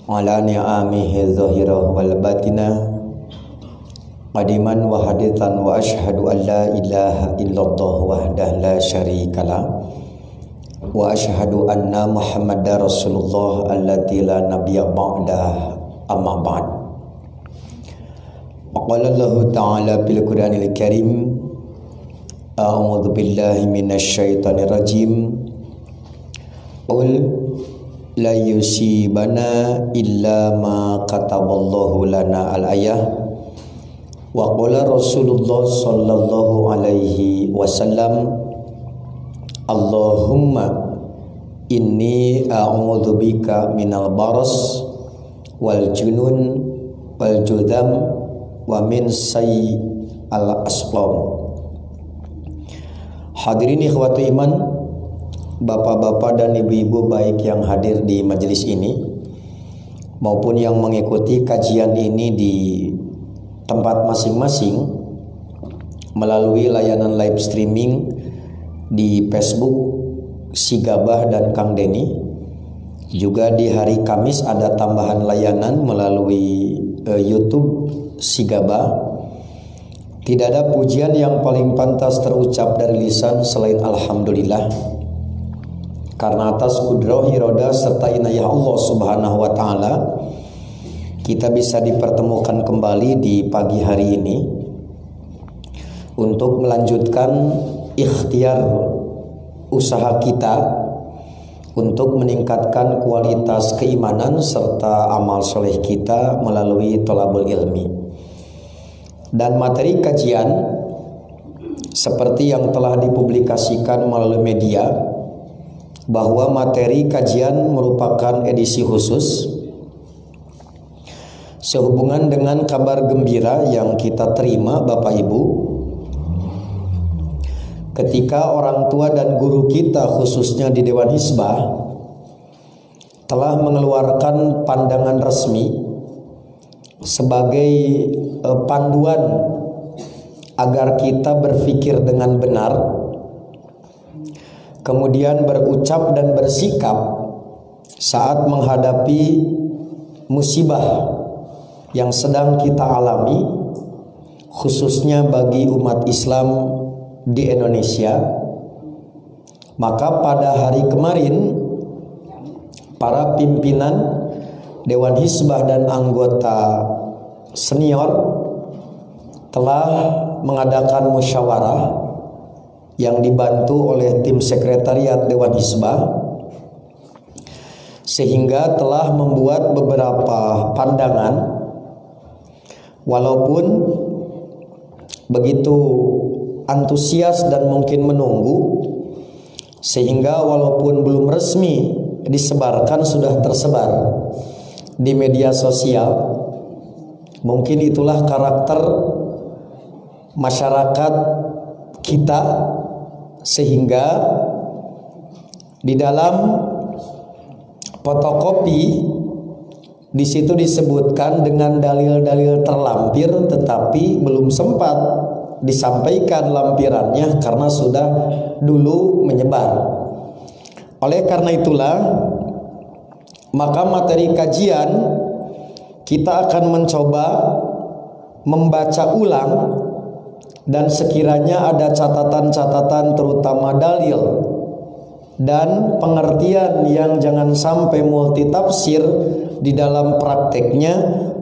ala ni'amihi zahirah wal batinah qadiman wa hadithan wa ashhadu an la ilaha illallah wahdah la syarikalah wa ashhadu anna muhammadar rasulullah allati la nabiyya ba'dah amma ba'd. Qala Allah ta'ala bil Qur'anil Karim a'udzu billahi minasy syaithanir rajim qul la yusibana illa ma kataballahu lana al-ayah wa qala Rasulullah sallallahu alaihi wasallam Allahumma inni a'udzu bika minal baras wal junun wal judam wa min sayyi al-asqam. Hadirin ikhwati iman, bapak-bapak dan ibu-ibu baik yang hadir di majelis ini maupun yang mengikuti kajian ini di tempat masing-masing melalui layanan live streaming di Facebook Sigabah dan Kang Deni. Juga di hari Kamis ada tambahan layanan melalui YouTube Sigabah. Tidak ada pujian yang paling pantas terucap dari lisan selain alhamdulillah, karena atas kudrah iroda serta inayah Allah subhanahu wa ta'ala kita bisa dipertemukan kembali di pagi hari ini untuk melanjutkan ikhtiar usaha kita untuk meningkatkan kualitas keimanan serta amal soleh kita melalui thalabul ilmi. Dan materi kajian seperti yang telah dipublikasikan melalui media, bahwa materi kajian merupakan edisi khusus sehubungan dengan kabar gembira yang kita terima Bapak Ibu ketika orang tua dan guru kita khususnya di Dewan Hizbah telah mengeluarkan pandangan resmi sebagai panduan agar kita berpikir dengan benar, kemudian berucap dan bersikap saat menghadapi musibah yang sedang kita alami, khususnya bagi umat Islam di Indonesia. Maka pada hari kemarin para pimpinan Dewan Hizbah dan anggota senior telah mengadakan musyawarah yang dibantu oleh tim sekretariat Dewan Hizbah, sehingga telah membuat beberapa pandangan. Walaupun begitu antusias dan mungkin menunggu, sehingga walaupun belum resmi disebarkan sudah tersebar di media sosial. Mungkin itulah karakter masyarakat kita, sehingga di dalam fotokopi di situ disebutkan dengan dalil-dalil terlampir, tetapi belum sempat disampaikan lampirannya karena sudah dulu menyebar. Oleh karena itulah, maka materi kajian kita akan mencoba membaca ulang, dan sekiranya ada catatan-catatan terutama dalil dan pengertian yang jangan sampai multitafsir di dalam prakteknya,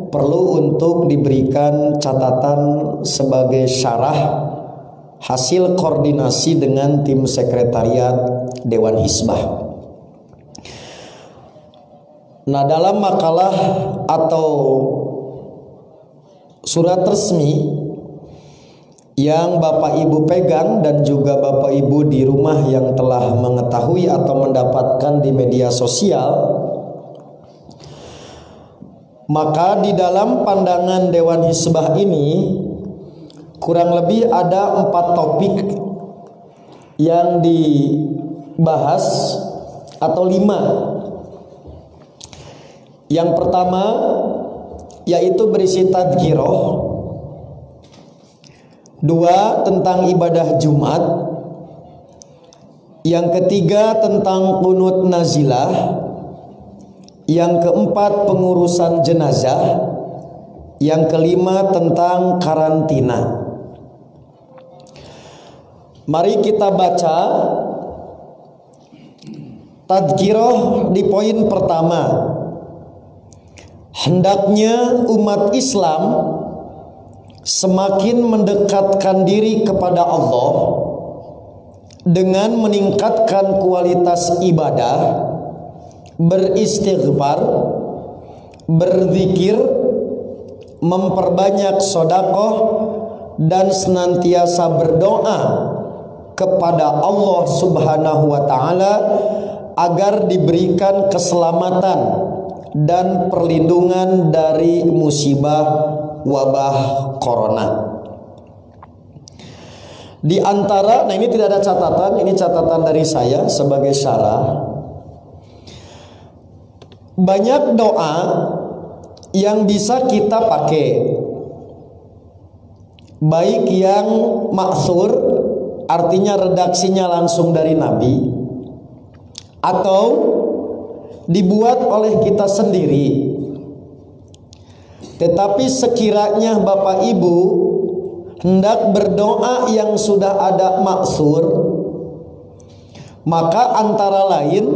perlu untuk diberikan catatan sebagai syarah hasil koordinasi dengan tim sekretariat Dewan Hizbah. Nah, dalam makalah atau surat resmi yang Bapak Ibu pegang dan juga Bapak Ibu di rumah yang telah mengetahui atau mendapatkan di media sosial, maka di dalam pandangan Dewan Hizbah ini kurang lebih ada 4 topik yang dibahas, atau 5. Yang pertama yaitu berisi tadhkirah, 2 tentang ibadah Jumat, yang ketiga tentang qunut nazilah, Yang keempat pengurusan jenazah. Yang kelima tentang karantina. Mari kita baca tadzkirah di poin pertama. Hendaknya umat Islam semakin mendekatkan diri kepada Allah dengan meningkatkan kualitas ibadah, beristighfar, berzikir, memperbanyak sedekah dan senantiasa berdoa kepada Allah Subhanahu wa taala agar diberikan keselamatan dan perlindungan dari musibah wabah corona. Di antara, nah ini tidak ada catatan, ini catatan dari saya sebagai syarah. Banyak doa yang bisa kita pakai, baik yang maksur, artinya redaksinya langsung dari Nabi, atau dibuat oleh kita sendiri. Tetapi sekiranya Bapak Ibu hendak berdoa yang sudah ada maksur, maka antara lain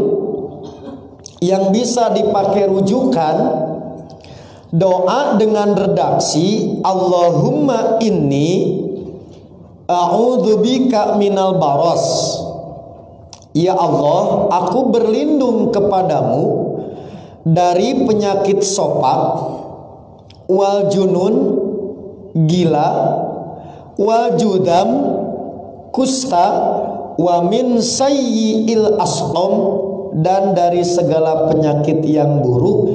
yang bisa dipakai rujukan doa dengan redaksi Allahumma inni a'udzubika minal baros. Ya Allah, aku berlindung kepadamu dari penyakit sopak, wal junun, gila, wal judam, kusta, wa min sayyi'il asqam, dan dari segala penyakit yang buruk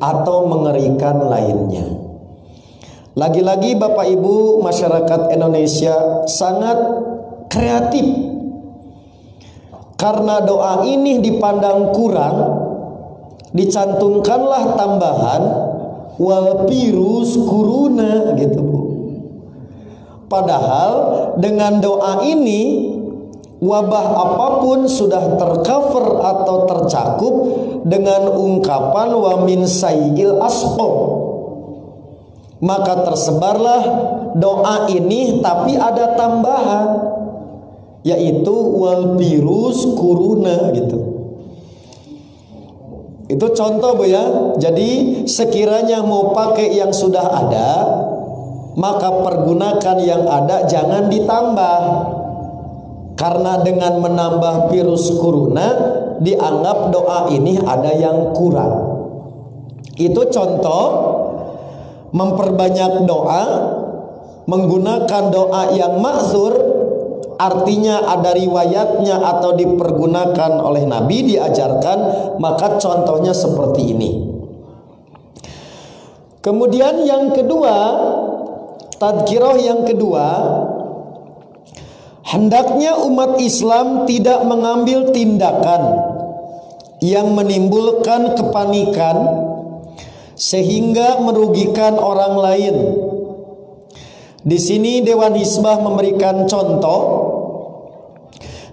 atau mengerikan lainnya. Lagi-lagi Bapak Ibu, masyarakat Indonesia sangat kreatif. Karena doa ini dipandang kurang, dicantumkanlah tambahan wal virus corona gitu Bu. Padahal dengan doa ini wabah apapun sudah tercover atau tercakup dengan ungkapan wa min sayyil asqam. Maka tersebarlah doa ini tapi ada tambahan, yaitu wal virus corona gitu. Itu contoh Bu ya. Jadi sekiranya mau pakai yang sudah ada, maka pergunakan yang ada, jangan ditambah. Karena dengan menambah virus corona dianggap doa ini ada yang kurang. Itu contoh memperbanyak doa, menggunakan doa yang ma'zur, artinya ada riwayatnya atau dipergunakan oleh Nabi, diajarkan, maka contohnya seperti ini. Kemudian yang kedua, tadzkirah yang kedua, hendaknya umat Islam tidak mengambil tindakan yang menimbulkan kepanikan sehingga merugikan orang lain. Di sini Dewan Hizbah memberikan contoh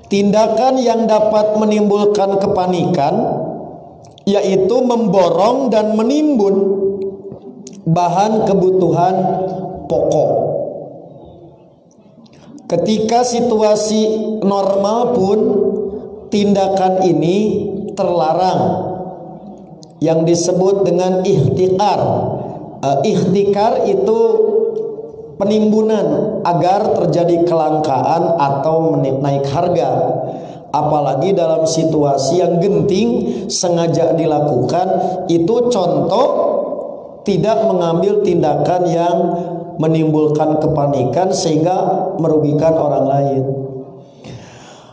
tindakan yang dapat menimbulkan kepanikan, yaitu memborong dan menimbun bahan kebutuhan pokok. Ketika situasi normal pun tindakan ini terlarang, yang disebut dengan ihtikar. Ihtikar itu penimbunan agar terjadi kelangkaan atau naik harga. Apalagi dalam situasi yang genting sengaja dilakukan, itu contoh tidak mengambil tindakan yang menimbulkan kepanikan sehingga merugikan orang lain.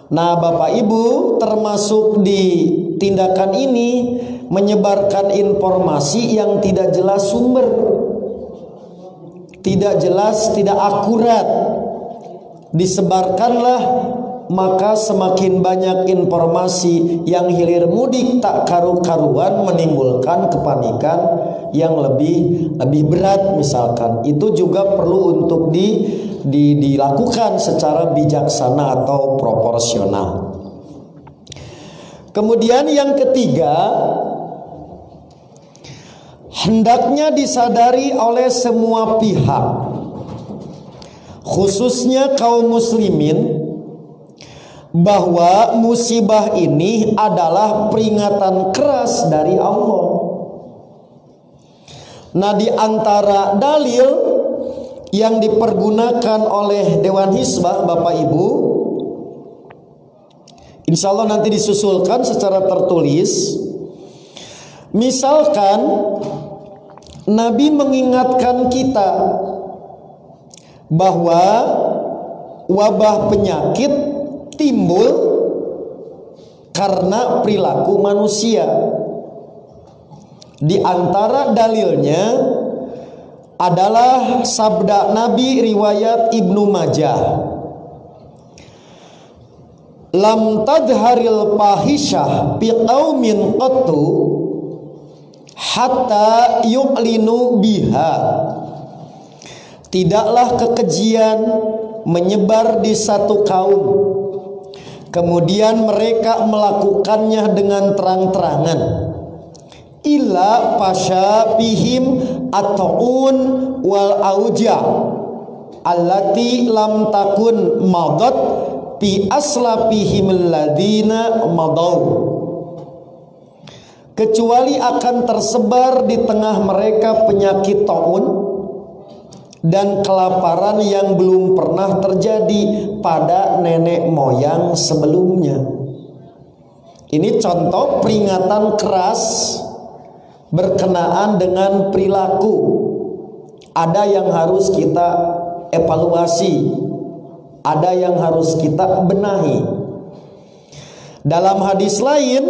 Nah Bapak Ibu, termasuk di tindakan ini menyebarkan informasi yang tidak jelas sumber, tidak jelas, tidak akurat, disebarkanlah, maka semakin banyak informasi yang hilir mudik tak karu-karuan menimbulkan kepanikan yang lebih berat misalkan. Itu juga perlu untuk dilakukan secara bijaksana atau proporsional. Kemudian yang ketiga, hendaknya disadari oleh semua pihak, khususnya kaum muslimin, bahwa musibah ini adalah peringatan keras dari Allah. Nah, di antara dalil yang dipergunakan oleh Dewan Hizbah, Bapak Ibu, insya Allah nanti disusulkan secara tertulis. Misalkan Nabi mengingatkan kita bahwa wabah penyakit timbul karena perilaku manusia. Di antara dalilnya adalah sabda Nabi riwayat Ibnu Majah, lam tadharil fahisyah fi qaumin qattu hatta yu'linu biha. Tidaklah kekejian menyebar di satu kaum, kemudian mereka melakukannya dengan terang-terangan, illa fasya bihim at-ta'un wal auja allati lam takun madat fi aslafihim alladina madaw. Kecuali akan tersebar di tengah mereka penyakit ta'un dan kelaparan yang belum pernah terjadi pada nenek moyang sebelumnya. Ini contoh peringatan keras berkenaan dengan perilaku. Ada yang harus kita evaluasi, ada yang harus kita benahi. Dalam hadis lain,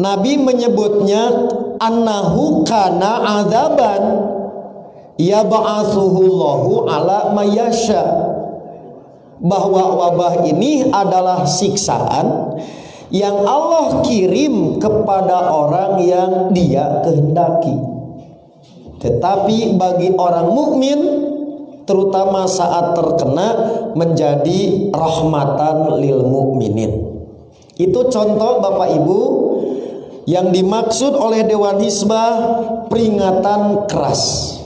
Nabi menyebutnya annahu kana adzaban yab'atsuhullahu ala mayasya, bahwa wabah ini adalah siksaan yang Allah kirim kepada orang yang Dia kehendaki. Tetapi bagi orang mukmin, terutama saat terkena, menjadi rahmatan lil mukminin. Itu contoh Bapak Ibu yang dimaksud oleh Dewan Hizbah, peringatan keras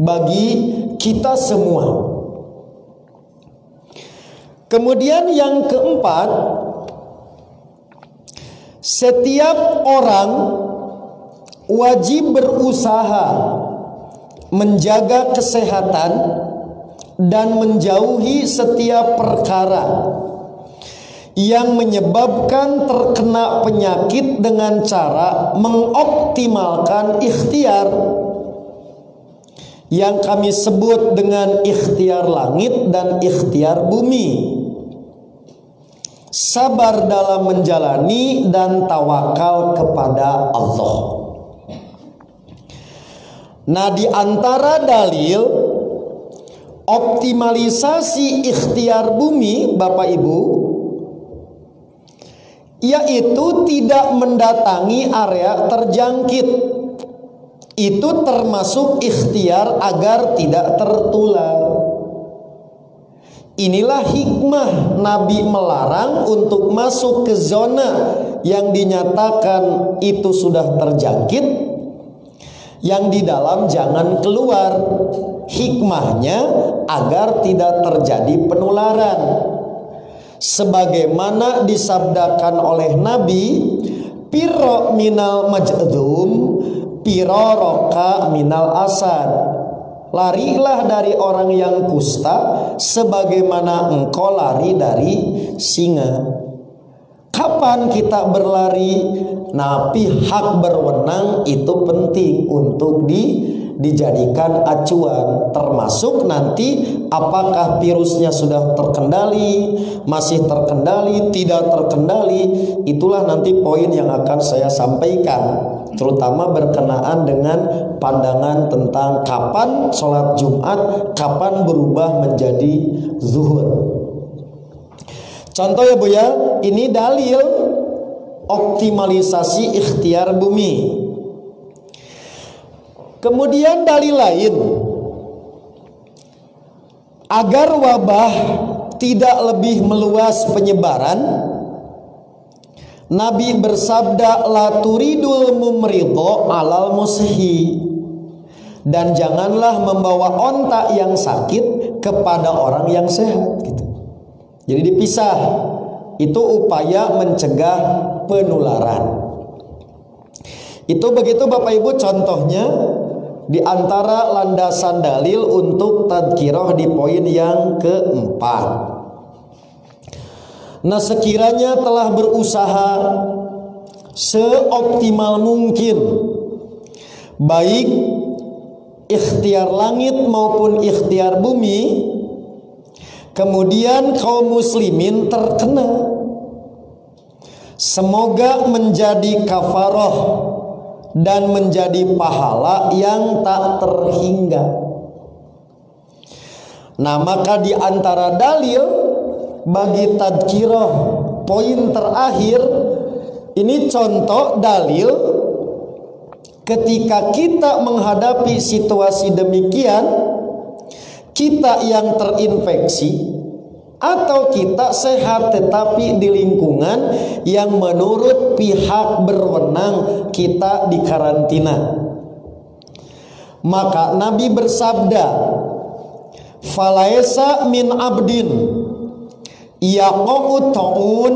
bagi kita semua. Kemudian yang keempat, setiap orang wajib berusaha menjaga kesehatan dan menjauhi setiap perkara yang menyebabkan terkena penyakit dengan cara mengoptimalkan ikhtiar yang kami sebut dengan ikhtiar langit dan ikhtiar bumi, sabar dalam menjalani dan tawakal kepada Allah. Nah, di antara dalil optimalisasi ikhtiar bumi, Bapak Ibu, yaitu tidak mendatangi area terjangkit. Itu termasuk ikhtiar agar tidak tertular. Inilah hikmah Nabi melarang untuk masuk ke zona yang dinyatakan itu sudah terjangkit, yang di dalam jangan keluar. Hikmahnya agar tidak terjadi penularan, sebagaimana disabdakan oleh Nabi, piro minal majdum piro roka minal asad. Larilah dari orang yang kusta sebagaimana engkau lari dari singa. Kapan kita berlari? Nah, pihak berwenang itu penting untuk dijadikan acuan, termasuk nanti apakah virusnya sudah terkendali, masih terkendali, tidak terkendali. Itulah nanti poin yang akan saya sampaikan, terutama berkenaan dengan pandangan tentang kapan sholat Jumat, kapan berubah menjadi zuhur. Contoh ya Bu ya, ini dalil optimalisasi ikhtiar bumi. Kemudian dalil lain, agar wabah tidak lebih meluas penyebaran, Nabi bersabda, la turidul mumridho alal mushi, dan janganlah membawa onta yang sakit kepada orang yang sehat gitu. Jadi dipisah. Itu upaya mencegah penularan. Itu begitu Bapak Ibu contohnya di antara landasan dalil untuk tadkirah di poin yang keempat. Nah, sekiranya telah berusaha seoptimal mungkin, baik ikhtiar langit maupun ikhtiar bumi, kemudian kaum muslimin terkena, semoga menjadi kafarah dan menjadi pahala yang tak terhingga. Nah, maka di antara dalil bagi tadkirah poin terakhir ini contoh dalil ketika kita menghadapi situasi demikian, kita yang terinfeksi atau kita sehat tetapi di lingkungan yang menurut pihak berwenang kita dikarantina. Maka Nabi bersabda, falaisa min abdin yaqa'u ta'un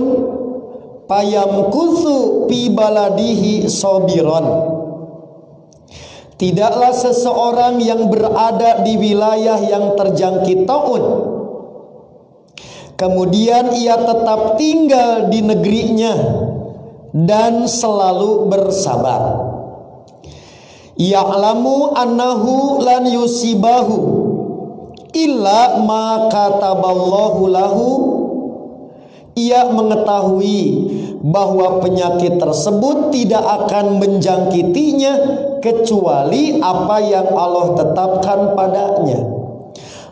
payamkuthu fi baladihi sabiran. Tidaklah seseorang yang berada di wilayah yang terjangkit ta'un, kemudian ia tetap tinggal di negerinya dan selalu bersabar. Ya'lamu annahu lan yusibahu illa ma kataballahu lahu. Ia mengetahui bahwa penyakit tersebut tidak akan menjangkitinya kecuali apa yang Allah tetapkan padanya.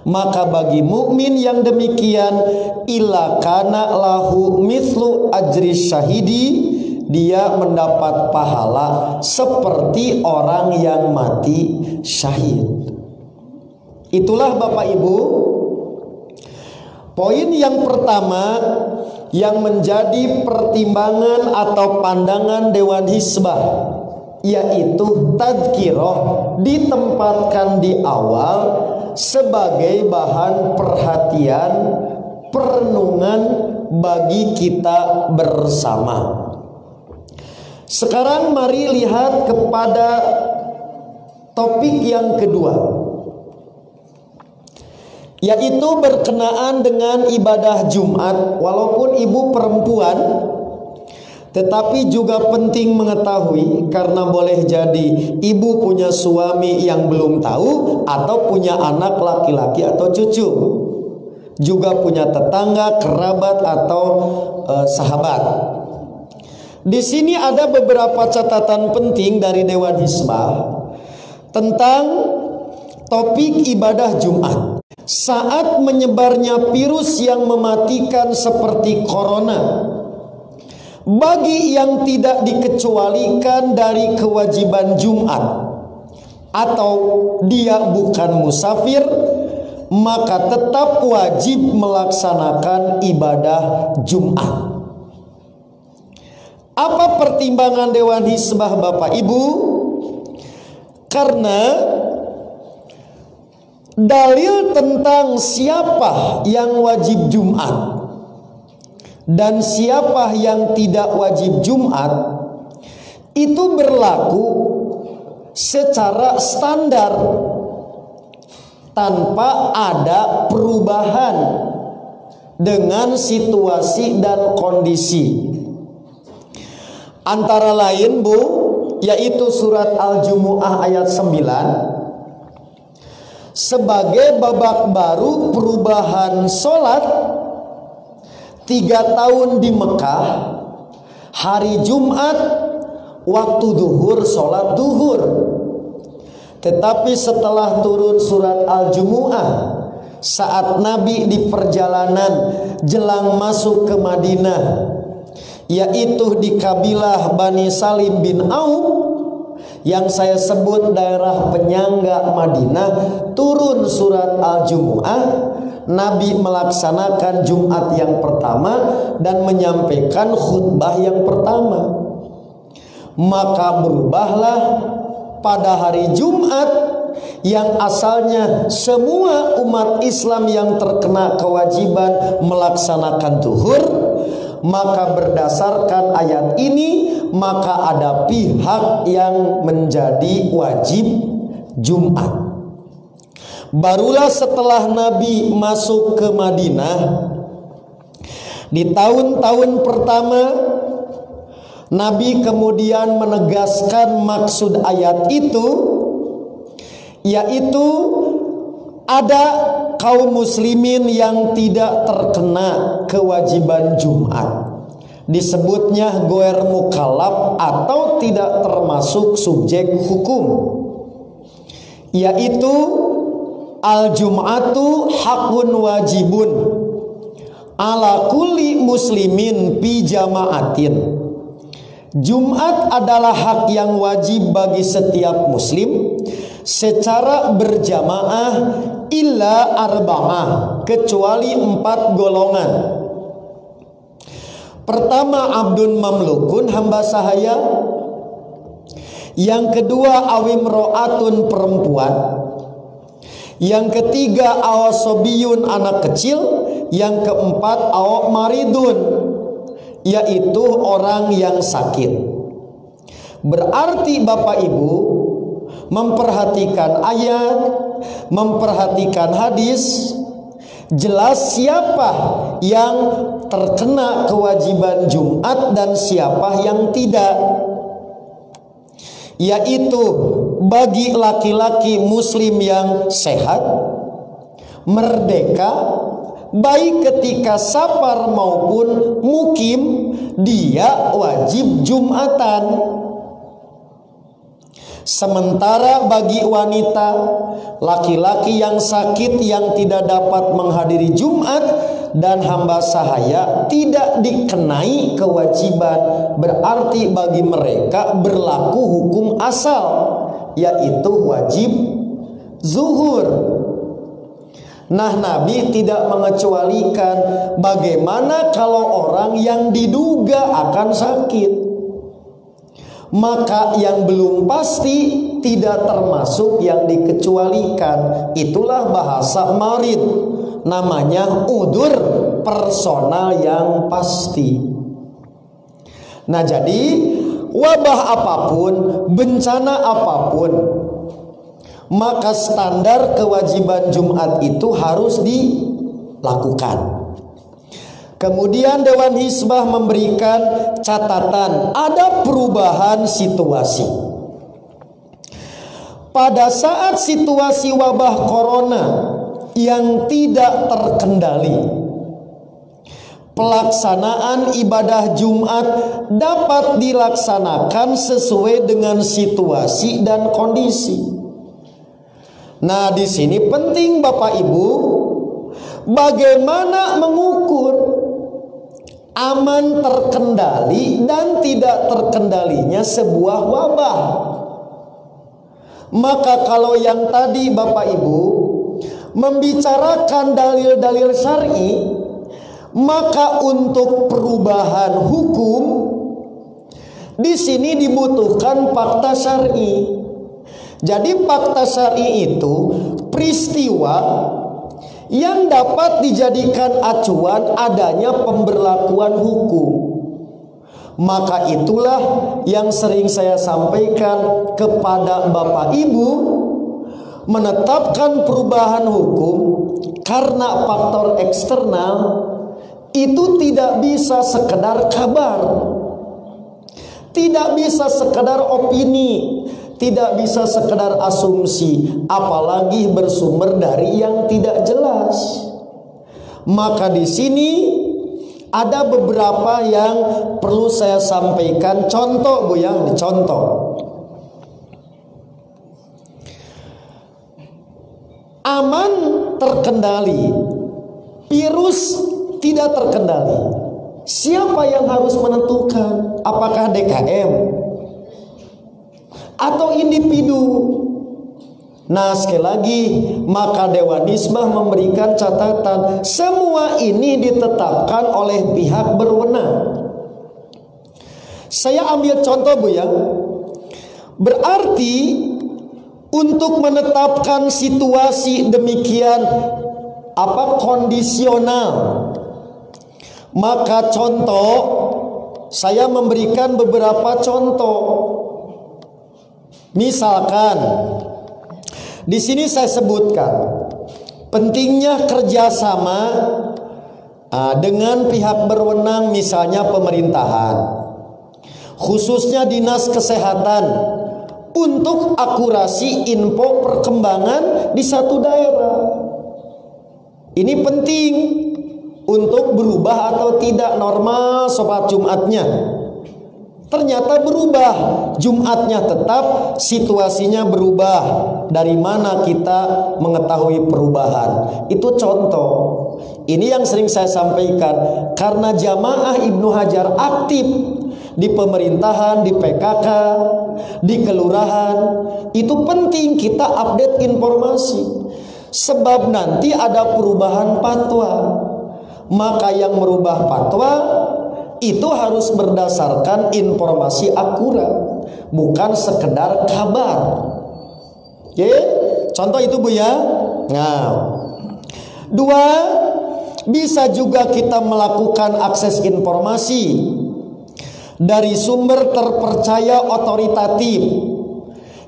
Maka bagi mukmin yang demikian, illa kana lahu mithlu ajri syahidi, dia mendapat pahala seperti orang yang mati syahid. Itulah Bapak Ibu poin yang pertama yang menjadi pertimbangan atau pandangan Dewan Hizbah, yaitu tadkirah ditempatkan di awal sebagai bahan perhatian perenungan bagi kita bersama. Sekarang mari lihat kepada topik yang kedua, yaitu berkenaan dengan ibadah Jumat. Walaupun ibu perempuan, tetapi juga penting mengetahui, karena boleh jadi ibu punya suami yang belum tahu, atau punya anak laki-laki atau cucu, juga punya tetangga, kerabat atau sahabat. Di sini ada beberapa catatan penting dari Dewan Hizbah tentang topik ibadah Jumat. Saat menyebarnya virus yang mematikan seperti corona, bagi yang tidak dikecualikan dari kewajiban Jumat atau dia bukan musafir, maka tetap wajib melaksanakan ibadah Jumat. Apa pertimbangan Dewan Hizbah Bapak Ibu? Karena dalil tentang siapa yang wajib Jumat dan siapa yang tidak wajib Jumat itu berlaku secara standar tanpa ada perubahan dengan situasi dan kondisi. Antara lain Bu, yaitu surat Al-Jumu'ah ayat 9, sebagai babak baru perubahan sholat 3 tahun di Mekah, hari Jumat waktu duhur sholat duhur. Tetapi setelah turun surat Al-Jumu'ah, saat Nabi di perjalanan jelang masuk ke Madinah, yaitu di kabilah Bani Salim bin Auf, yang saya sebut daerah penyangga Madinah, turun surat Al-Jumu'ah, Nabi melaksanakan Jumat yang pertama dan menyampaikan khutbah yang pertama. Maka berubahlah pada hari Jumat yang asalnya semua umat Islam yang terkena kewajiban melaksanakan zuhur, maka berdasarkan ayat ini maka ada pihak yang menjadi wajib Jumat. Barulah setelah Nabi masuk ke Madinah di tahun-tahun pertama, Nabi kemudian menegaskan maksud ayat itu, yaitu ada kaum muslimin yang tidak terkena kewajiban Jumat. Disebutnya goer mukallaf atau tidak termasuk subjek hukum, yaitu al-jum'atu hakun wajibun ala kulli muslimin fi jama'atin. Jumat adalah hak yang wajib bagi setiap muslim secara berjamaah illa arba'ah, kecuali 4 golongan. Pertama, abdun mamlukun, hamba sahaya. Yang kedua, awim ro'atun, perempuan. Yang ketiga, awasobiyun, anak kecil. Yang keempat, awak maridun, yaitu orang yang sakit. Berarti Bapak Ibu memperhatikan ayat, memperhatikan hadis, jelas siapa yang terkena kewajiban Jumat dan siapa yang tidak. Yaitu bagi laki-laki muslim yang sehat, merdeka, baik ketika safar maupun mukim, dia wajib Jumatan. Sementara bagi wanita, laki-laki yang sakit yang tidak dapat menghadiri Jumat dan hamba sahaya tidak dikenai kewajiban. Berarti bagi mereka berlaku hukum asal, yaitu wajib zuhur. Nah, Nabi tidak mengecualikan bagaimana kalau orang yang diduga akan sakit. Maka yang belum pasti tidak termasuk yang dikecualikan. Itulah bahasa marid, namanya udur personal yang pasti. Nah, jadi wabah apapun, bencana apapun, maka standar kewajiban Jumat itu harus dilakukan. Kemudian Dewan Hizbah memberikan catatan ada perubahan situasi. Pada saat situasi wabah corona yang tidak terkendali, pelaksanaan ibadah Jumat dapat dilaksanakan sesuai dengan situasi dan kondisi. Nah, di sini penting Bapak Ibu, bagaimana mengukur aman, terkendali dan tidak terkendalinya sebuah wabah. Maka kalau yang tadi Bapak Ibu membicarakan dalil-dalil syar'i, maka untuk perubahan hukum di sini dibutuhkan fakta syar'i. Jadi fakta syar'i itu peristiwa yang dapat dijadikan acuan adanya pemberlakuan hukum. Maka itulah yang sering saya sampaikan kepada Bapak Ibu, menetapkan perubahan hukum karena faktor eksternal itu tidak bisa sekedar kabar, tidak bisa sekedar opini, tidak bisa sekedar asumsi, apalagi bersumber dari yang tidak jelas. Maka di sini ada beberapa yang perlu saya sampaikan. Contoh Bu ya, contoh. Aman, terkendali, virus tidak terkendali. Siapa yang harus menentukan? Apakah DKM atau individu? Nah, sekali lagi, maka Dewan Hizbah memberikan catatan, semua ini ditetapkan oleh pihak berwenang. Saya ambil contoh Bu ya. Berarti untuk menetapkan situasi demikian kondisional, maka contoh saya memberikan beberapa contoh. Misalkan di sini saya sebutkan pentingnya kerjasama dengan pihak berwenang, misalnya pemerintahan, khususnya dinas kesehatan, untuk akurasi info perkembangan di satu daerah. Ini penting untuk berubah atau tidak normal sholat Jumatnya. Ternyata berubah, Jumatnya tetap, situasinya berubah. Dari mana kita mengetahui perubahan? Itu contoh. Ini yang sering saya sampaikan, karena jamaah Ibnu Hajar aktif di pemerintahan, di PKK, di kelurahan. Itu penting kita update informasi, sebab nanti ada perubahan fatwa. Maka yang merubah fatwa itu harus berdasarkan informasi akurat, bukan sekedar kabar. Oke, contoh itu Bu ya. Nah, dua, bisa juga kita melakukan akses informasi dari sumber terpercaya otoritatif,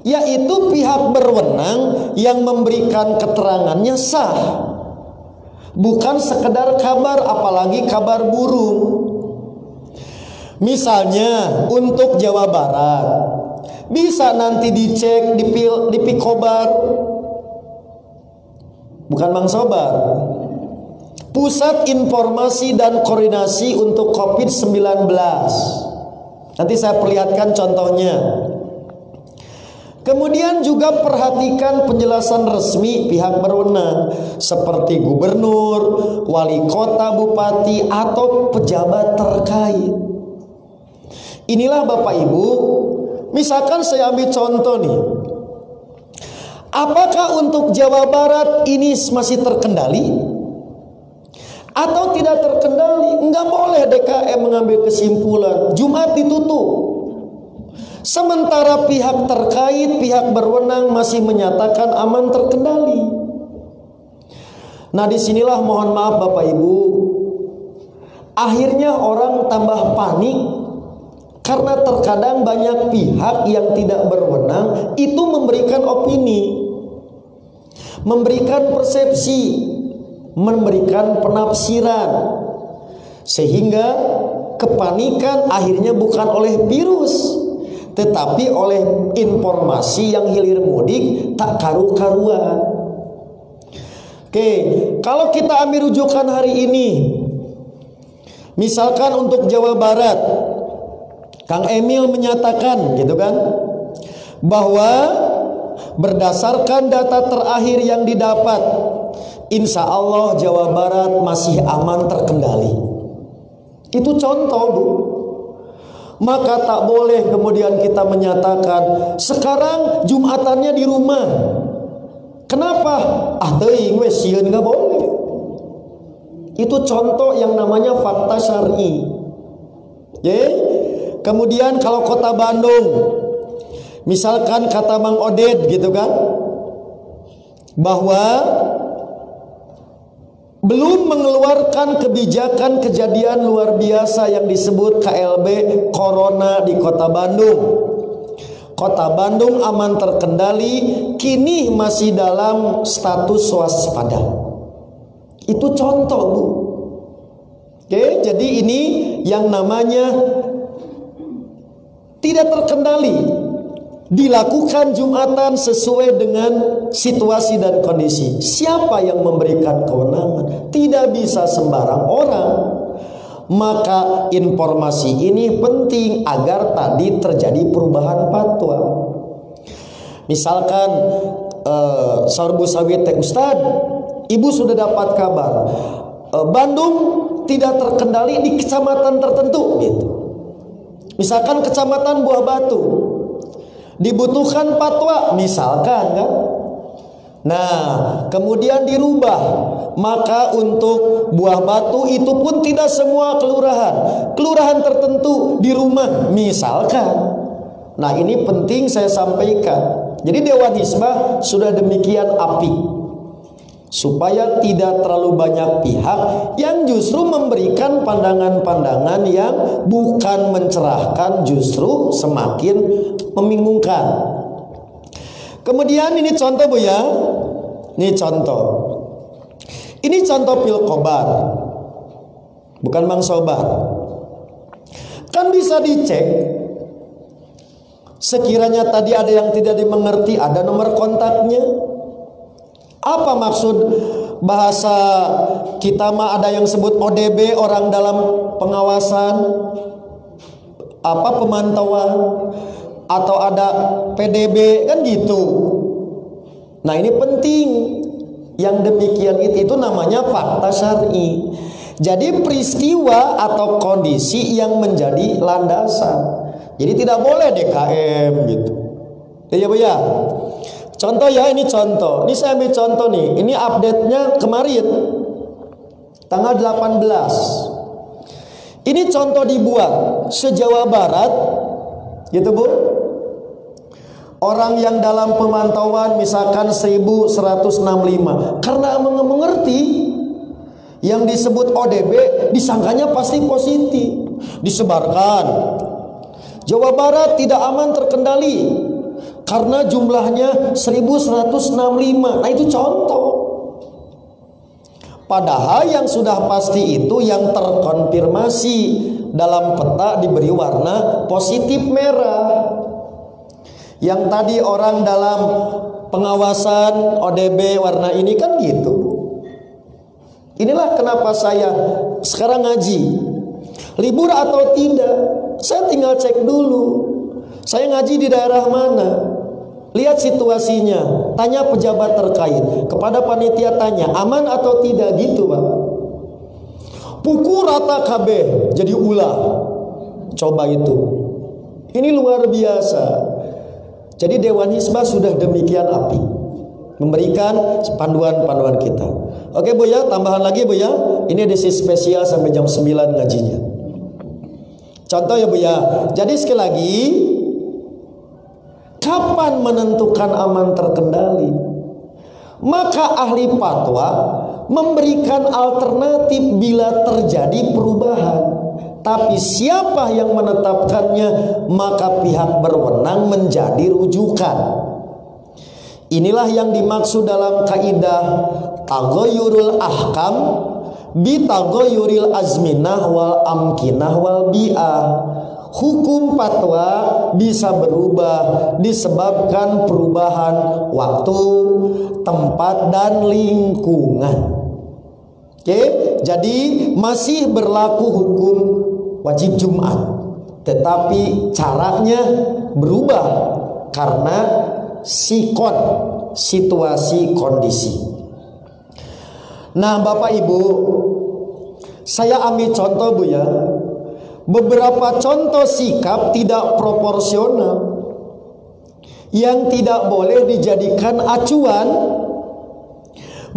yaitu pihak berwenang yang memberikan keterangannya sah, bukan sekedar kabar, apalagi kabar burung. Misalnya untuk Jawa Barat, bisa nanti dicek di Pikobar, bukan Bang Sobar, Pusat Informasi dan Koordinasi untuk COVID-19. Nanti saya perlihatkan contohnya. Kemudian juga perhatikan penjelasan resmi pihak berwenang seperti gubernur, wali kota, bupati, atau pejabat terkait. Inilah Bapak Ibu, misalkan saya ambil contoh nih. Apakah untuk Jawa Barat ini masih terkendali atau tidak terkendali? Enggak boleh DKM mengambil kesimpulan Jumat ditutup, sementara pihak terkait, pihak berwenang masih menyatakan aman, terkendali. Nah, disinilah mohon maaf Bapak Ibu, akhirnya orang tambah panik, karena terkadang banyak pihak yang tidak berwenang itu memberikan opini, memberikan persepsi, memberikan penafsiran, sehingga kepanikan akhirnya bukan oleh virus, tetapi oleh informasi yang hilir mudik tak karu-karuan. Oke, kalau kita ambil rujukan hari ini, misalkan untuk Jawa Barat, Kang Emil menyatakan gitu kan, bahwa berdasarkan data terakhir yang didapat, insya Allah Jawa Barat masih aman, terkendali. Itu contoh Bu. Maka tak boleh kemudian kita menyatakan sekarang Jumatannya di rumah. Kenapa? Teuing wes sieun, nggak boleh. Itu contoh yang namanya fakta syar'i. Kemudian kalau kota Bandung, misalkan kata Bang Oded gitu kan, bahwa belum mengeluarkan kebijakan kejadian luar biasa yang disebut KLB Corona di kota Bandung. Kota Bandung aman, terkendali, kini masih dalam status waspada. Itu contoh Bu. Oke, jadi ini yang namanya tidak terkendali, dilakukan Jumatan sesuai dengan situasi dan kondisi. Siapa yang memberikan kewenangan? Tidak bisa sembarang orang. Maka informasi ini penting agar tadi terjadi perubahan fatwa. Misalkan Sorbu Sawit Ustad, Ibu sudah dapat kabar Bandung tidak terkendali di kecamatan tertentu gitu. Misalkan kecamatan Buah Batu dibutuhkan fatwa, misalkan kan, Nah, kemudian dirubah. Maka untuk buah batu itu pun tidak semua kelurahan. Kelurahan tertentu di rumah misalkan. Nah, ini penting saya sampaikan. Jadi Dewan Hizbah sudah demikian apik, supaya tidak terlalu banyak pihak yang justru memberikan pandangan-pandangan yang bukan mencerahkan, justru semakin membingungkan. Kemudian ini contoh Bu ya. Ini contoh. Ini contoh pil kobar, bukan Bang Sobar. Kan bisa dicek. Sekiranya tadi ada yang tidak dimengerti, ada nomor kontaknya. Apa maksud bahasa kita mah ada yang sebut ODB, orang dalam pengawasan, apa pemantauan, atau ada PDB, kan gitu. Nah, ini penting. Yang demikian itu namanya fakta syar'i. Jadi peristiwa atau kondisi yang menjadi landasan. Jadi tidak boleh DKM gitu. Iya Bu ya. Contoh ya, ini contoh. Ini saya ambil contoh nih. Ini update-nya kemarin tanggal 18. Ini contoh dibuat se-Jawa Barat gitu Bu. Orang yang dalam pemantauan misalkan 1165, karena mengerti yang disebut ODB disangkanya pasti positif, disebarkan. Jawa Barat tidak aman terkendali karena jumlahnya 1165. Nah, itu contoh. Padahal yang sudah pasti itu yang terkonfirmasi dalam peta diberi warna positif merah. Yang tadi orang dalam pengawasan ODB warna ini kan gitu. Inilah kenapa saya sekarang ngaji. Libur atau tidak, saya tinggal cek dulu. Saya ngaji di daerah mana, lihat situasinya, tanya pejabat terkait, kepada panitia tanya aman atau tidak, gitu Pak. Pukul rata KB jadi ulah. Coba itu. Ini luar biasa. Jadi Dewan Hizbah sudah demikian apik memberikan panduan-panduan kita. Oke Bu ya, tambahan lagi Bu ya. Ini edisi spesial sampai jam 9 ngajinya. Contoh ya Bu ya. Jadi sekali lagi, kapan menentukan aman terkendali? Maka ahli fatwa memberikan alternatif bila terjadi perubahan. Tapi siapa yang menetapkannya, maka pihak berwenang menjadi rujukan. Inilah yang dimaksud dalam kaidah taghayyurul ahkam bi taghayyuril azminah wal amkinah wal bi'ah. Hukum fatwa bisa berubah disebabkan perubahan waktu, tempat, dan lingkungan. Oke, jadi masih berlaku hukum wajib Jumat, tetapi caranya berubah karena sikon, situasi, kondisi. Nah Bapak Ibu, saya ambil contoh Bu ya. Beberapa contoh sikap tidak proporsional yang tidak boleh dijadikan acuan,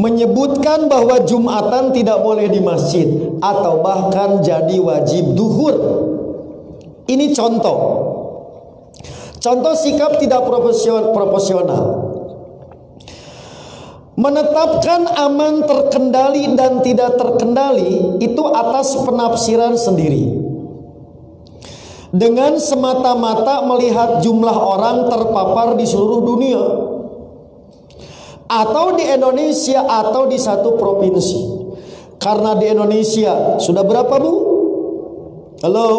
menyebutkan bahwa Jumatan tidak boleh di masjid atau bahkan jadi wajib duhur. Ini contoh. Contoh sikap tidak proporsional. Menetapkan aman terkendali dan tidak terkendali itu atas penafsiran sendiri. Dengan semata-mata melihat jumlah orang terpapar di seluruh dunia, atau di Indonesia atau di satu provinsi. Karena di Indonesia sudah berapa Bu? Halo?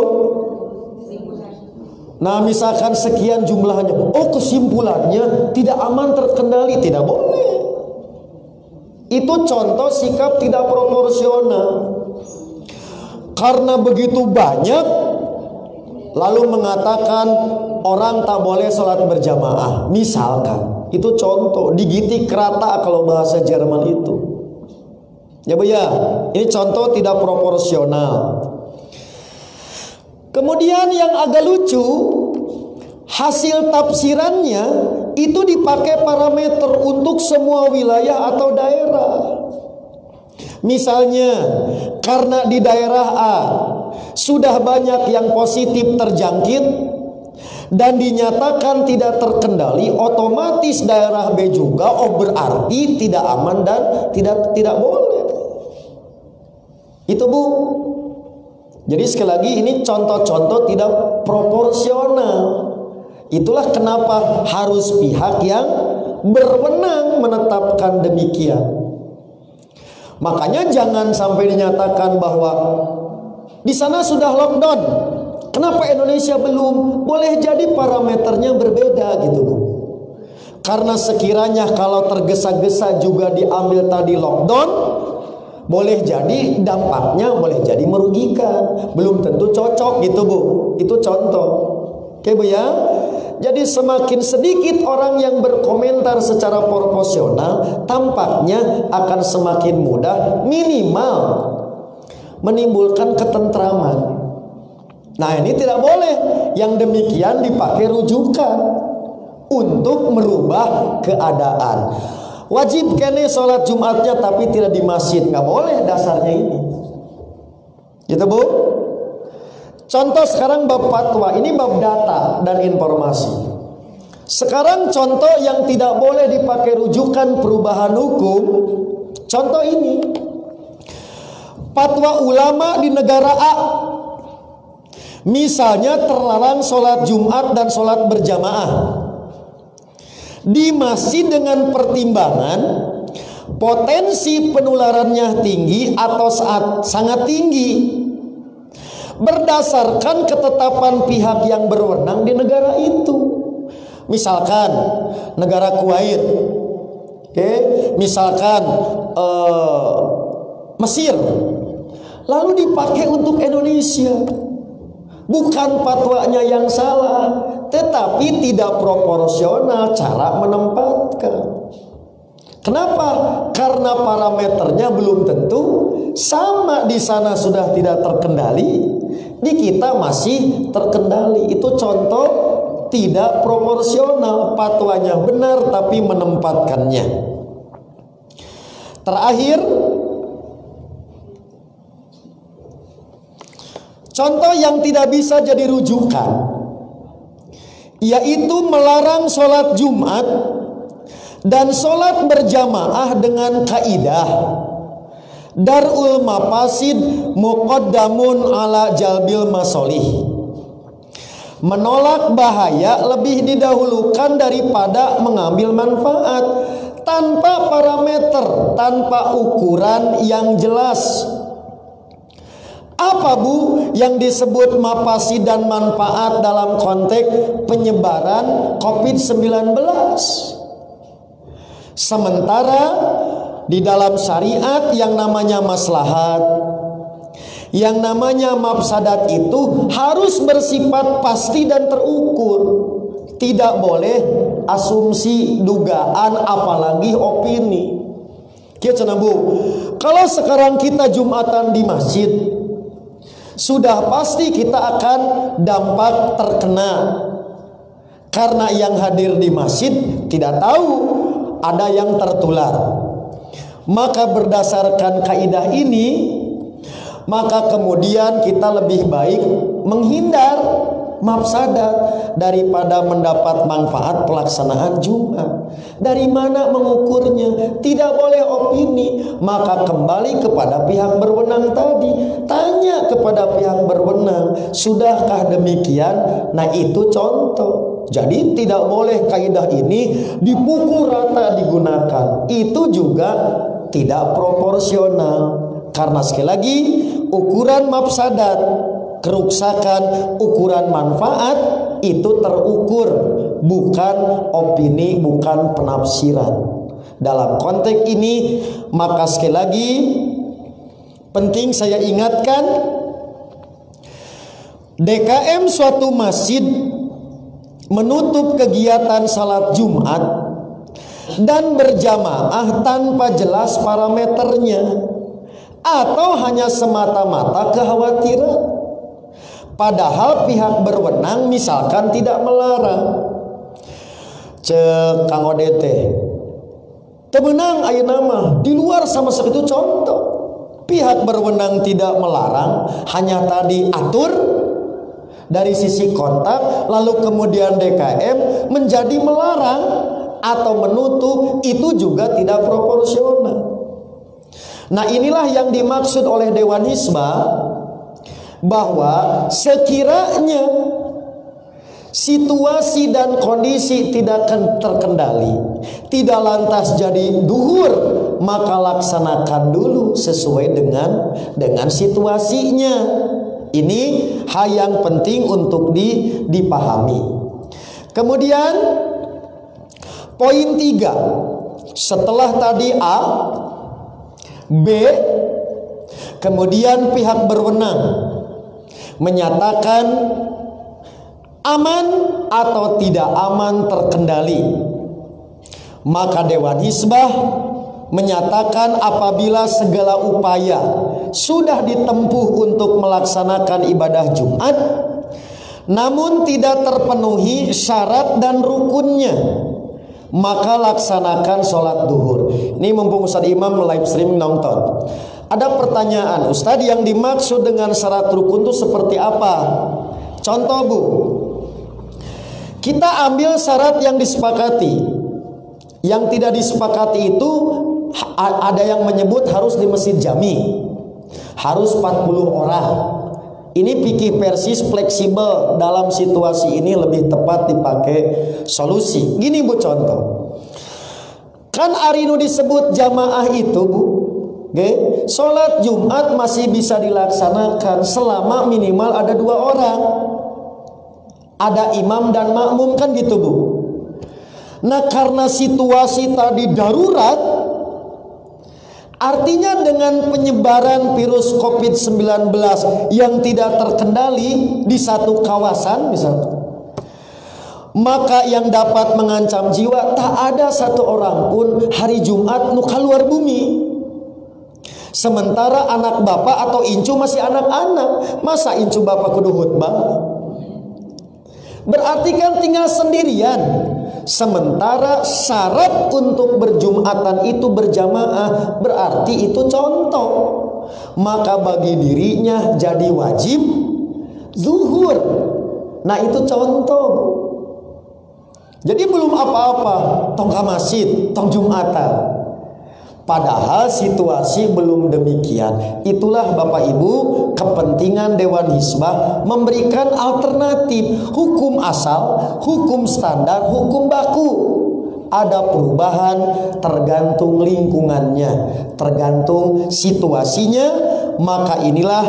Nah misalkan sekian jumlahnya, oh kesimpulannya tidak aman terkendali, tidak boleh. Itu contoh sikap tidak proporsional. Karena begitu banyak, lalu mengatakan orang tak boleh sholat berjamaah, misalkan. Itu contoh, digitik rata kalau bahasa Jerman itu. Ya Bu ya, ini contoh tidak proporsional. Kemudian yang agak lucu, hasil tafsirannya itu dipakai parameter untuk semua wilayah atau daerah. Misalnya, karena di daerah A sudah banyak yang positif terjangkit dan dinyatakan tidak terkendali, otomatis daerah B juga berarti tidak aman dan tidak boleh. Itu Bu. Jadi sekali lagi ini contoh-contoh tidak proporsional. Itulah kenapa harus pihak yang berwenang menetapkan demikian. Makanya jangan sampai dinyatakan bahwa di sana sudah lockdown, kenapa Indonesia belum? Boleh jadi parameternya berbeda gitu Bu. Karena sekiranya kalau tergesa-gesa juga diambil tadi lockdown, boleh jadi dampaknya boleh jadi merugikan, belum tentu cocok gitu Bu. Itu contoh. Oke Bu ya. Jadi semakin sedikit orang yang berkomentar secara proporsional, tampaknya akan semakin mudah minimal menimbulkan ketentraman. Nah ini tidak boleh yang demikian dipakai rujukan untuk merubah keadaan. Wajib kene sholat Jumatnya tapi tidak di masjid, nggak boleh dasarnya ini. Gitu Bu. Contoh sekarang bab fatwa, ini bab data dan informasi. Sekarang contoh yang tidak boleh dipakai rujukan perubahan hukum. Contoh ini, fatwa ulama di negara A, misalnya terlarang sholat Jumat dan sholat berjamaah di masjid dengan pertimbangan potensi penularannya tinggi atau sangat tinggi, berdasarkan ketetapan pihak yang berwenang di negara itu. Misalkan negara Kuwait, misalkan Mesir, lalu dipakai untuk Indonesia. Bukan fatwanya yang salah, tetapi tidak proporsional cara menempatkan. Kenapa? Karena parameternya belum tentu sama. Di sana sudah tidak terkendali, di kita masih terkendali. Itu contoh tidak proporsional. Fatwanya benar tapi menempatkannya. Terakhir, contoh yang tidak bisa jadi rujukan, yaitu melarang sholat Jumat dan sholat berjamaah dengan kaidah darul mafasid muqaddamun ala jalbil masolih. Menolak bahaya lebih didahulukan daripada mengambil manfaat, tanpa parameter, tanpa ukuran yang jelas. Apa Bu yang disebut mafasid dan manfaat dalam konteks penyebaran COVID-19? Sementara di dalam syariat yang namanya maslahat, yang namanya mafsadat itu harus bersifat pasti dan terukur. Tidak boleh asumsi, dugaan, apalagi opini. Kita Bu, kalau sekarang kita Jumatan di masjid, sudah pasti kita akan dampak terkena. Karena yang hadir di masjid tidak tahu ada yang tertular. Maka berdasarkan kaidah ini, maka kemudian kita lebih baik menghindar mafsadat daripada mendapat manfaat pelaksanaan Jumat. Dari mana mengukurnya? Tidak boleh opini. Maka kembali kepada pihak berwenang tadi. Tanya kepada pihak berwenang, sudahkah demikian? Nah itu contoh. Jadi tidak boleh kaidah ini dipukul rata digunakan. Itu juga tidak proporsional. Karena sekali lagi, ukuran mafsadat, kerusakan, ukuran manfaat itu terukur, bukan opini, bukan penafsiran. Dalam konteks ini, maka sekali lagi penting saya ingatkan, DKM suatu masjid menutup kegiatan salat Jumat dan berjamaah tanpa jelas parameternya, atau hanya semata-mata kekhawatiran, padahal pihak berwenang misalkan tidak melarang. Cek Kang Odete temenang ayeuna mah di luar sama sekali. Itu contoh pihak berwenang tidak melarang, hanya tadi atur dari sisi kontak, lalu kemudian DKM menjadi melarang atau menutup, itu juga tidak proporsional. Nah, inilah yang dimaksud oleh Dewan Hizbah, bahwa sekiranya situasi dan kondisi tidak terkendali, tidak lantas jadi duhur, maka laksanakan dulu sesuai dengan situasinya. Ini hal yang penting untuk dipahami. Kemudian poin 3, setelah tadi A, B, kemudian pihak berwenang menyatakan aman atau tidak aman terkendali, maka Dewan Hizbah menyatakan apabila segala upaya sudah ditempuh untuk melaksanakan ibadah Jumat, namun tidak terpenuhi syarat dan rukunnya, maka laksanakan sholat duhur. Ini mumpung Ustadz Imam live streaming nonton, ada pertanyaan, Ustadz yang dimaksud dengan syarat rukun itu seperti apa? Contoh Bu, kita ambil syarat yang disepakati. Yang tidak disepakati itu ada yang menyebut harus di masjid jami, harus 40 orang. Ini fikih persis fleksibel, dalam situasi ini lebih tepat dipakai solusi. Gini Bu, contoh. Kan arinu disebut jamaah itu Bu, sholat Jumat masih bisa dilaksanakan selama minimal ada 2 orang, ada imam dan makmum, kan gitu Bu. Nah, karena situasi tadi darurat, artinya dengan penyebaran virus COVID-19 yang tidak terkendali di satu kawasan misalnya, maka yang dapat mengancam jiwa tak ada satu orang pun hari Jumat nu keluar bumi. Sementara anak bapak atau incu masih anak-anak, masa incu bapak kudu khutbah? Berarti kan tinggal sendirian. Sementara syarat untuk berjumatan itu berjamaah, berarti itu contoh. Maka bagi dirinya jadi wajib zuhur. Nah, itu contoh. Jadi belum apa-apa, tong ka masjid, tong jumatan. Padahal situasi belum demikian. Itulah Bapak Ibu kepentingan Dewan Hizbah memberikan alternatif. Hukum asal, hukum standar, hukum baku. Ada perubahan tergantung lingkungannya, tergantung situasinya. Maka inilah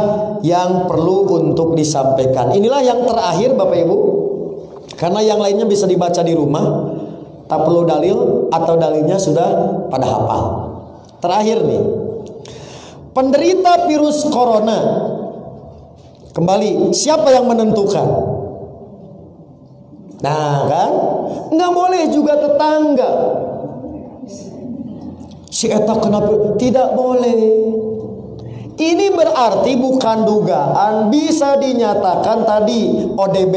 yang perlu untuk disampaikan. Inilah yang terakhir Bapak Ibu, karena yang lainnya bisa dibaca di rumah, tak perlu dalil atau dalilnya sudah pada hafal. Terakhir nih, penderita virus corona, kembali, siapa yang menentukan? Nah kan, nggak boleh juga tetangga. Si eta kenapa? Tidak boleh. Ini berarti bukan dugaan, bisa dinyatakan tadi ODB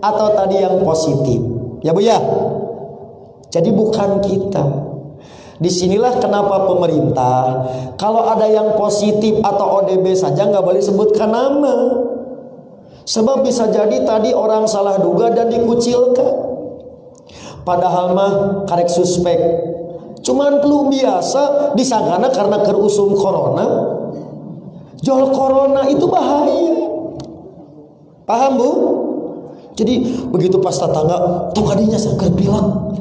atau tadi yang positif, ya Bu ya. Jadi bukan kita. Disinilah kenapa pemerintah kalau ada yang positif atau ODB saja nggak boleh sebutkan nama. Sebab bisa jadi tadi orang salah duga dan dikucilkan. Padahal mah karek suspek. Cuman flu biasa disangkana karena kerusum corona. Jol corona itu bahaya. Paham Bu? Jadi begitu pas tetangga, tuh kadinya saya bilang,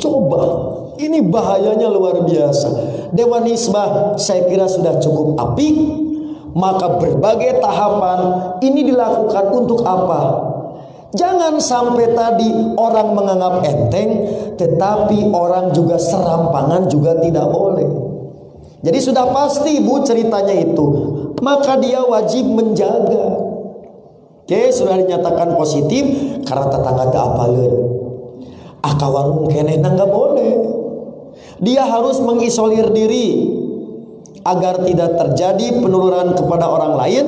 coba. Ini bahayanya luar biasa. Dewan Hizbah saya kira sudah cukup apik. Maka berbagai tahapan ini dilakukan untuk apa? Jangan sampai tadi orang menganggap enteng, tetapi orang juga serampangan juga tidak boleh. Jadi sudah pasti Bu ceritanya itu, maka dia wajib menjaga. Oke, sudah dinyatakan positif karena tetangga tak apaleun. Akawarung kenehna nggak boleh. Dia harus mengisolir diri agar tidak terjadi penularan kepada orang lain.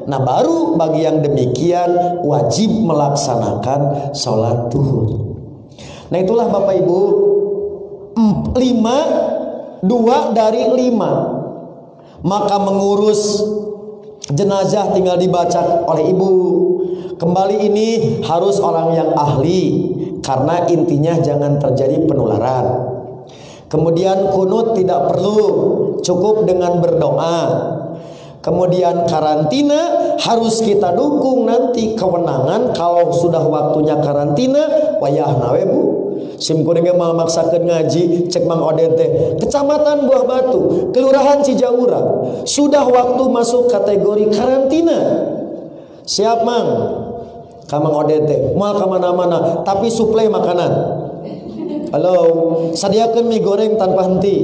Nah, baru bagi yang demikian wajib melaksanakan sholat duhur. Nah itulah Bapak Ibu, 2 dari 5. Maka mengurus jenazah tinggal dibaca oleh ibu. Kembali ini harus orang yang ahli, karena intinya jangan terjadi penularan. Kemudian kunut tidak perlu, cukup dengan berdoa. Kemudian karantina harus kita dukung nanti kewenangan kalau sudah waktunya karantina wayah nawe Bu. Sim kuring mau maksakeun ngaji cek Mang Odet teh Kecamatan Buah Batu, Kelurahan Cijaura, sudah waktu masuk kategori karantina. Siap Mang? Ka Mang Odet teh moal ka mana-mana tapi suplai makanan. Halo, sadiakeun mie goreng tanpa henti.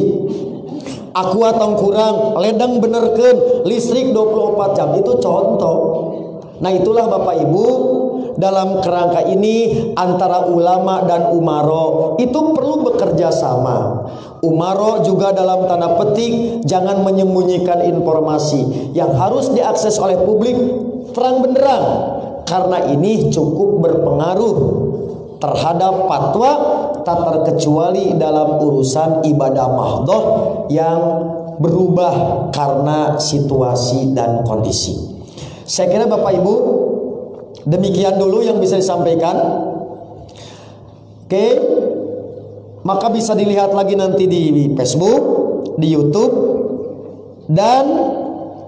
Aku atong kurang, ledeng benerkeun, listrik 24 jam, itu contoh. Nah itulah Bapak Ibu, dalam kerangka ini antara ulama dan umaro itu perlu bekerja sama. Umaro juga dalam tanda petik jangan menyembunyikan informasi yang harus diakses oleh publik terang benderang, karena ini cukup berpengaruh terhadap fatwa, tak terkecuali dalam urusan ibadah mahdoh yang berubah karena situasi dan kondisi. Saya kira Bapak Ibu demikian dulu yang bisa disampaikan. Oke, maka bisa dilihat lagi nanti di Facebook, di YouTube, dan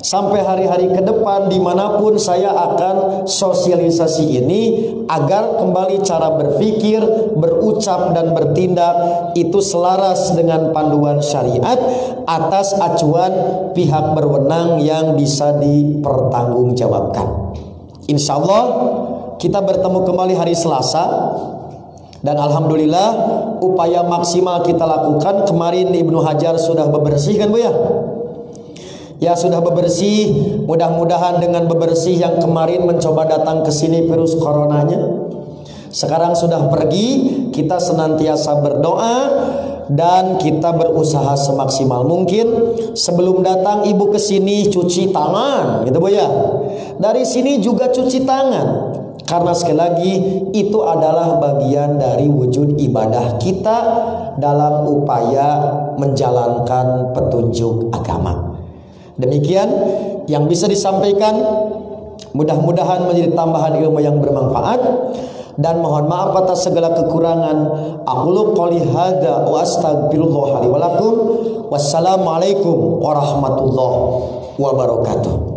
sampai hari-hari ke depan dimanapun saya akan sosialisasi ini agar kembali cara berpikir, berucap dan bertindak itu selaras dengan panduan syariat atas acuan pihak berwenang yang bisa dipertanggungjawabkan. Insya Allah kita bertemu kembali hari Selasa, dan alhamdulillah upaya maksimal kita lakukan. Kemarin Ibnu Hajar sudah bebersihkan Bu ya. Ya sudah bebersih, mudah-mudahan dengan bebersih yang kemarin mencoba datang ke sini virus coronanya sekarang sudah pergi. Kita senantiasa berdoa dan kita berusaha semaksimal mungkin. Sebelum datang ibu ke sini cuci tangan, gitu Bu ya. Dari sini juga cuci tangan, karena sekali lagi itu adalah bagian dari wujud ibadah kita dalam upaya menjalankan petunjuk agama. Demikian yang bisa disampaikan, mudah-mudahan menjadi tambahan ilmu yang bermanfaat, dan mohon maaf atas segala kekurangan. Aqulu qouli hadza wa astaghfirullah li wa lakum. Wassalamualaikum warahmatullahi wabarakatuh.